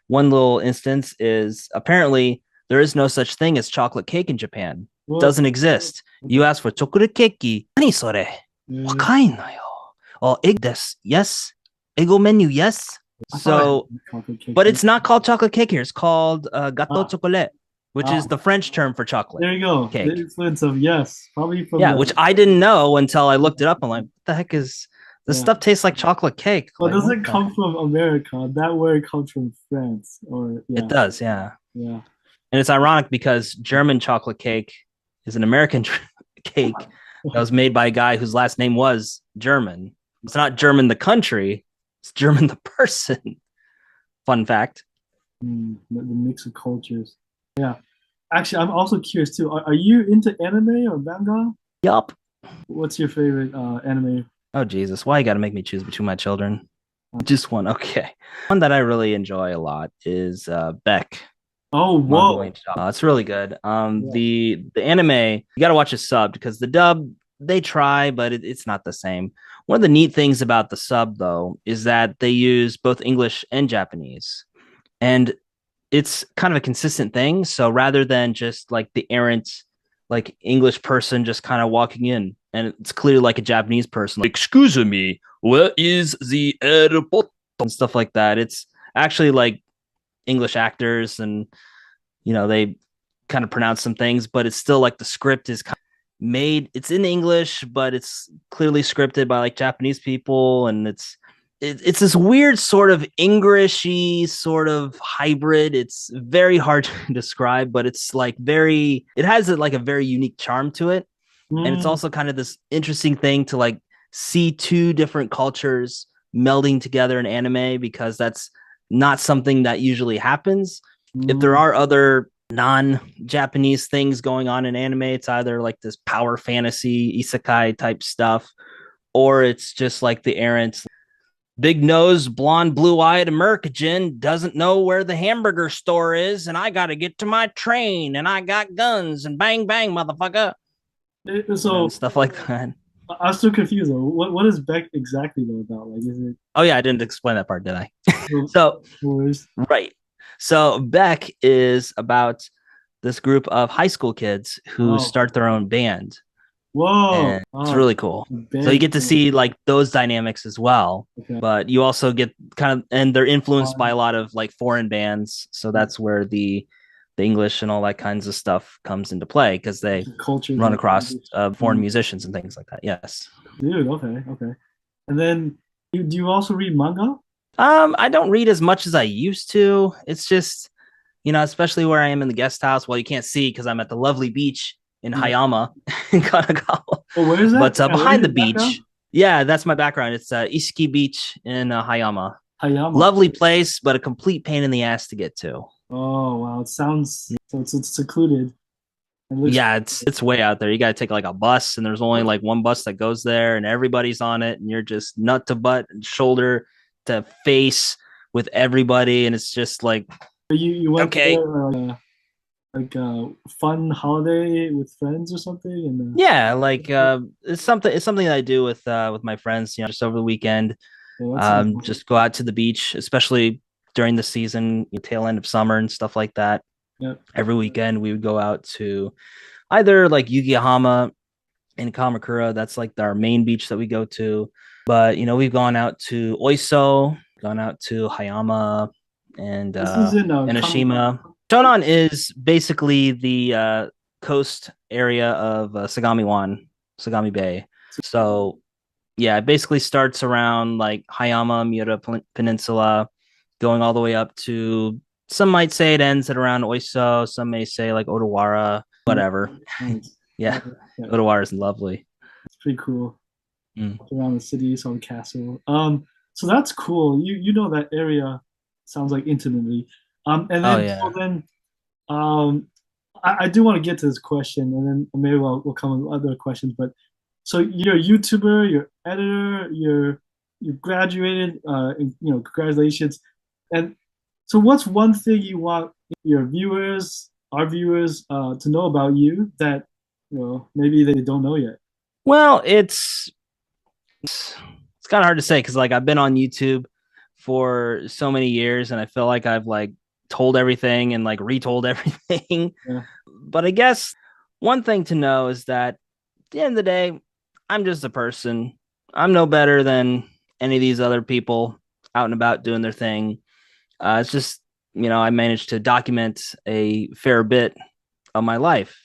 One little instance is apparently there is no such thing as chocolate cake in Japan. It What? doesn't exist. You ask for chocolate cake. Nani sore? Yeah, Wakai no yo. Oh, egg des. Yes. Ego menu. Yes. I thought I had So, chocolate cake but here. it's not called chocolate cake here. It's called gâteau Ah, chocolat, which is ah, the French term for chocolate there you go. The cake. influence of yes, probably from Yeah, which the I didn't know until I looked it up. I'm like, what the heck is this yeah. stuff tastes like chocolate cake? Well, it Like, what doesn't the come from America. That word comes from France, or it yeah, does, yeah. yeah. And it's ironic because German chocolate cake is an American cake that was made by a guy whose last name was German. It's not German the country, it's German the person. Fun fact. The mix of cultures. Yeah. Actually, I'm also curious too. Are you into anime or manga? Yup. What's your favorite anime? Oh Jesus, why you gotta make me choose between my children? Just one. Okay. One that I really enjoy a lot is Beck. Oh, Manga whoa. Wing Chun. It's really good. Yeah. The anime you got to watch it subbed because the dub they try, but it's not the same. One of the neat things about the sub though is that they use both English and Japanese, and it's kind of a consistent thing. So rather than just like the errant like English person just kind of walking in, and it's clearly like a Japanese person, like excuse me, where is the airport and stuff like that. It's actually like English actors and they kind of pronounce some things, but it's still like the script is kind of made. It's in English, but it's clearly scripted by like Japanese people, and it's this weird sort of Englishy sort of hybrid. It's very hard to describe, but it's like very. It has like a very unique charm to it, and it's Mm, also kind of this interesting thing to like see two different cultures melding together in anime because that's not something that usually happens. If there mm, are other non-Japanese things going on in anime, it's either like this power fantasy isekai type stuff, or it's just like the errant big nose, blonde, blue-eyed American doesn't know where the hamburger store is, and I got to get to my train, and I got guns, and bang bang, motherfucker, and so stuff like that. I'm still confused though. What is Beck exactly though about? Like, is it Oh yeah, I didn't explain that part, did I? the So boys? right. So Beck is about this group of high school kids who Oh, start their own band, whoa. and it's Oh, really cool. So you band. get to see like those dynamics as well, Okay. but you also get kind of, and they're influenced by Um, a lot of like foreign bands. So that's where the English and all that kinds of stuff comes into play because they cultures run and across language. foreign musicians and things like that. Yes. Dude, okay, okay. And then do you also read manga? I don't read as much as I used to. It's just, especially where I am in the guest house. Well, you can't see because I'm at the lovely beach in Yeah. Hayama in Kanagawa. Oh, where is that? But Yeah, where is behind the your background? beach, yeah, that's my background. It's Isiki Beach in Hayama. Hayama. Lovely place, but a complete pain in the ass to get to. Oh, wow. It sounds so it's secluded. It looks Yeah, it's way out there. You got to take like a bus, and there's only like one bus that goes there, and everybody's on it, and you're just nut to butt and shoulder to face with everybody, and it's just like you went okay, there like a fun holiday with friends or something and yeah, like it's something that I do with my friends, just over the weekend. yeah, that sounds fun. Just go out to the beach, especially during the season, tail end of summer and stuff like that. Yeah. Every weekend we would go out to either like Yugihama in Kamakura. That's like our main beach that we go to. But we've gone out to Oiso, gone out to Hayama and This is in Enoshima. Shonan is basically the coast area of Sagami Bay. So yeah, it basically starts around like Hayama, Miura Peninsula, going all the way up to some might say it ends at around Oiso, some may say like Odawara, whatever. nice. Yeah, Yeah, Odawara is lovely. it's pretty cool. Mm. Walked around the city, saw the castle. So that's cool. You know that area sounds like intimately. And Oh then so yeah. then um I do want to get to this question and then maybe we'll come with other questions, but so you're a YouTuber, you're editor, you graduated, and, congratulations. And so what's one thing you want your viewers, our viewers, to know about you that maybe they don't know yet? Well, it's kind of hard to say because like I've been on YouTube for so many years, and I feel like I've like told everything and like retold everything. Yeah. But I guess one thing to know is that at the end of the day, I'm just a person. I'm no better than any of these other people out and about doing their thing. It's just, I managed to document a fair bit of my life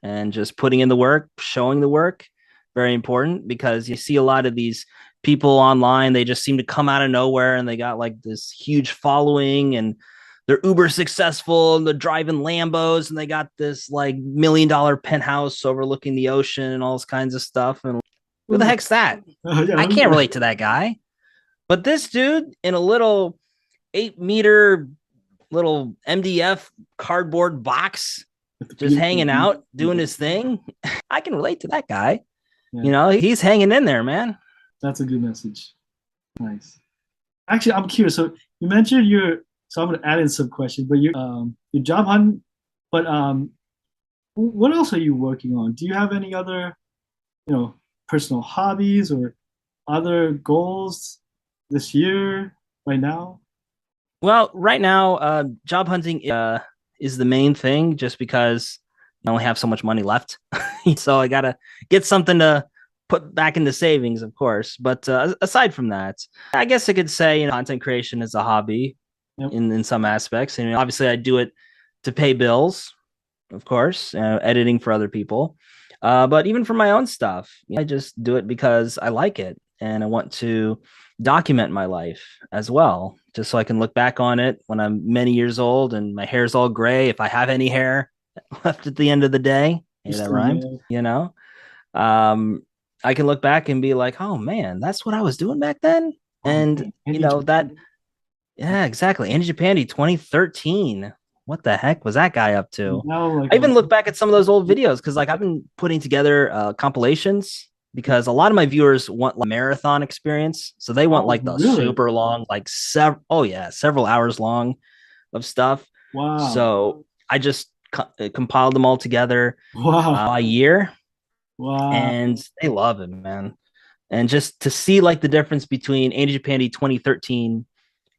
and just putting in the work, showing the work. Very important because you see a lot of these people online, they just seem to come out of nowhere and they got like this huge following and they're uber successful and they're driving Lambos and they got this like $1 million penthouse overlooking the ocean and all this kinds of stuff. And who the heck's that? Yeah, I can't relate to that guy. But this dude in a little 8 meter little MDF cardboard box, just hanging out, doing his thing. I can relate to that guy. Yeah. He's hanging in there, man. That's a good message. Nice. Actually, I'm curious. So you mentioned so I'm gonna add in some questions, but your job hunt, but what else are you working on? Do you have any other, personal hobbies or other goals this year, right now? Well, right now, job hunting is the main thing just because I only have so much money left. So I got to get something to put back into savings, of course. But aside from that, I guess I could say, content creation is a hobby Yep. in some aspects. And obviously, I do it to pay bills, of course, editing for other people. But even for my own stuff, I just do it because I like it and I want to document my life as well, just so I can look back on it when I'm many years old and my hair's all gray, if I have any hair left at the end of the day. Hey, that rhymed, I can look back and be like, oh man, that's what I was doing back then. And that, yeah, exactly. Andy Japandi 2013. What the heck was that guy up to? I even look back at some of those old videos because like I've been putting together compilations because a lot of my viewers want like marathon experience. So they want like the super long, like several hours long of stuff. Wow. So I just compiled them all together a year. Wow. And they love it, man. And just to see like the difference between Andy Japandi 2013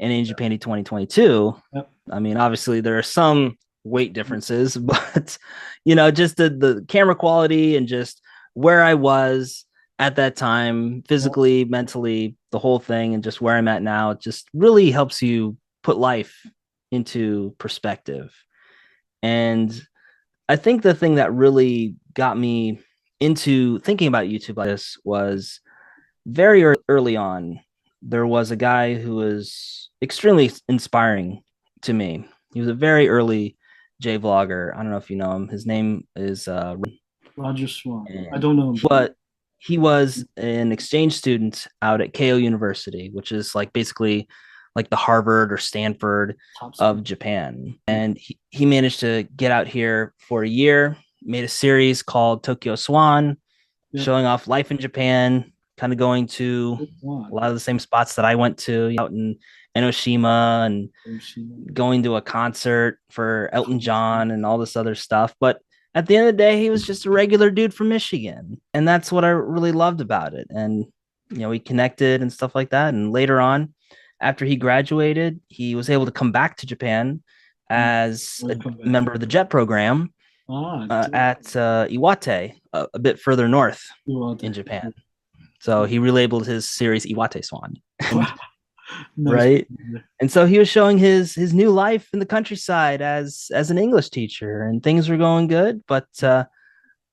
and Andy Japandi 2022. Yep. I mean, obviously there are some weight differences, but just the camera quality and just where I was at that time, physically, mentally, the whole thing, and just where I'm at now, it just really helps you put life into perspective. And I think the thing that really got me into thinking about YouTube like this was very early on. There was a guy who was extremely inspiring to me. He was a very early J vlogger. I don't know if you know him. His name is Roger Swan. I don't know him, but he was an exchange student out at Keio University, which is like basically like the Harvard or Stanford of Japan. And he managed to get out here for a year, made a series called Tokyo Swan, showing off life in Japan, kind of going to a lot of the same spots that I went to out in Enoshima and going to a concert for Elton John and all this other stuff. But at the end of the day, he was just a regular dude from Michigan. And that's what I really loved about it. And, we connected and stuff like that. And later on, after he graduated, he was able to come back to Japan as a member of the JET program at Iwate, a bit further north in Japan. So he relabeled his series Iwate Swan. Right. And so he was showing his new life in the countryside as an English teacher, and things were going good. But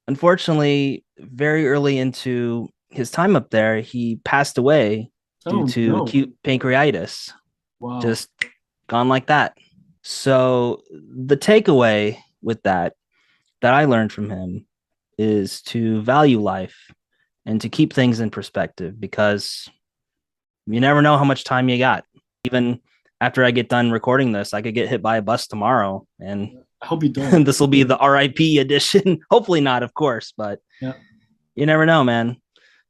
unfortunately, very early into his time up there, he passed away due to acute pancreatitis. Wow. Just gone like that. So the takeaway with that I learned from him is to value life and to keep things in perspective, because you never know how much time you got. Even after I get done recording this, I could get hit by a bus tomorrow, and I hope you don't. This will be the RIP edition. Hopefully not, of course, but you never know, man.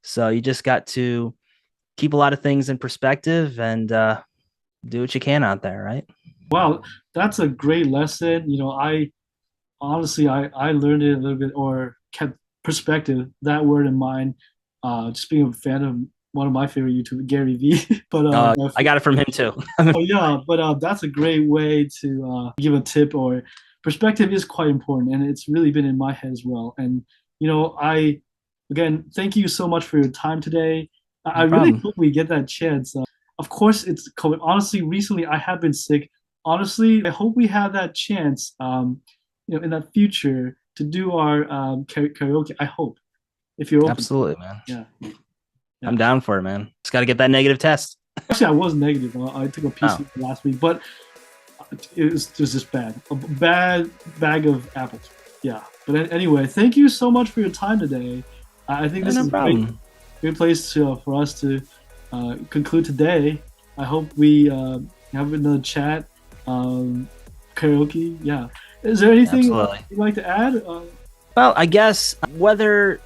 So you just got to keep a lot of things in perspective and do what you can out there, right? Wow, that's a great lesson. I honestly, I learned it a little bit, or kept perspective, that word in mind, just being a fan of one of my favorite YouTubers, Gary Vee. But I got it from him too. oh yeah, but that's a great way to give a tip or perspective is quite important, and it's really been in my head as well. And I again thank you so much for your time today. I No really problem. hope we get that chance. Of course, it's COVID. Honestly, recently I have been sick. Honestly, I hope we have that chance. In that future to do our karaoke. I hope if you're open. Absolutely, man. Yeah, yeah. I'm down for it, man. Just got to get that negative test. Actually, I was negative. I took a Oh, PC last week, but it was just bad. A bad bag of apples. Yeah. But anyway, thank you so much for your time today. I think yeah, this no is a great, problem. great place for us to conclude today. I hope we have another chat, karaoke. Yeah. Is there anything Absolutely. you'd like to add? Well, I guess whether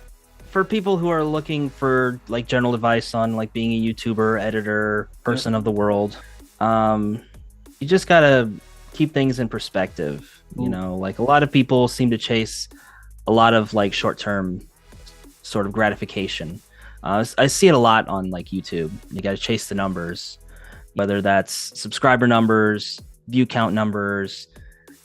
for people who are looking for like general advice on like being a YouTuber, editor, Yeah. person of the world, you just gotta keep things in perspective. You Ooh. know, like a lot of people seem to chase a lot of like short-term sort of gratification. I see it a lot on like YouTube. You got to chase the numbers, whether that's subscriber numbers, view count numbers,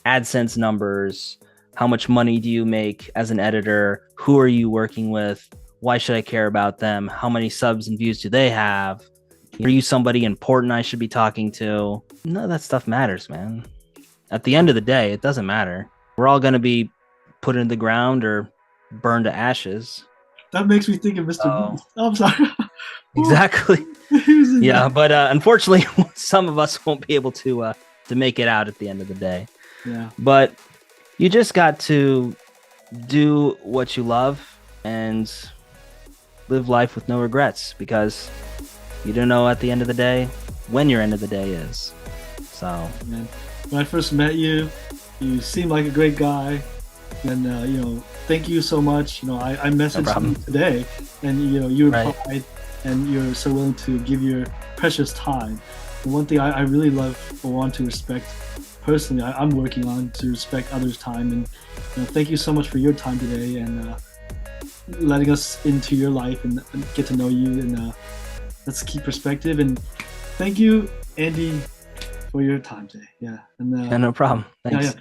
AdSense numbers. How much money do you make as an editor? Who are you working with? Why should I care about them? How many subs and views do they have? Are you somebody important I should be talking to? None of that stuff matters, man. At the end of the day, it doesn't matter. We're all going to be put in the ground or burned to ashes. That makes me think of Mr. Oh, Beast. I'm sorry. exactly. Who's in Yeah, that? but unfortunately, some of us won't be able to make it out at the end of the day. Yeah. But you just got to do what you love and live life with no regrets because you don't know at the end of the day when your end of the day is. So, Man. When I first met you, you seemed like a great guy, and thank you so much. I no messaged you problem. today, and you Right. replied, and you're so willing to give your precious time. And one thing I really love or want to respect personally, I'm working on to respect others' time, and thank you so much for your time today and letting us into your life and get to know you, and let's keep perspective. And thank you, Andy, for your time today. Yeah, and Yeah, no problem. yeah, Thanks. yeah.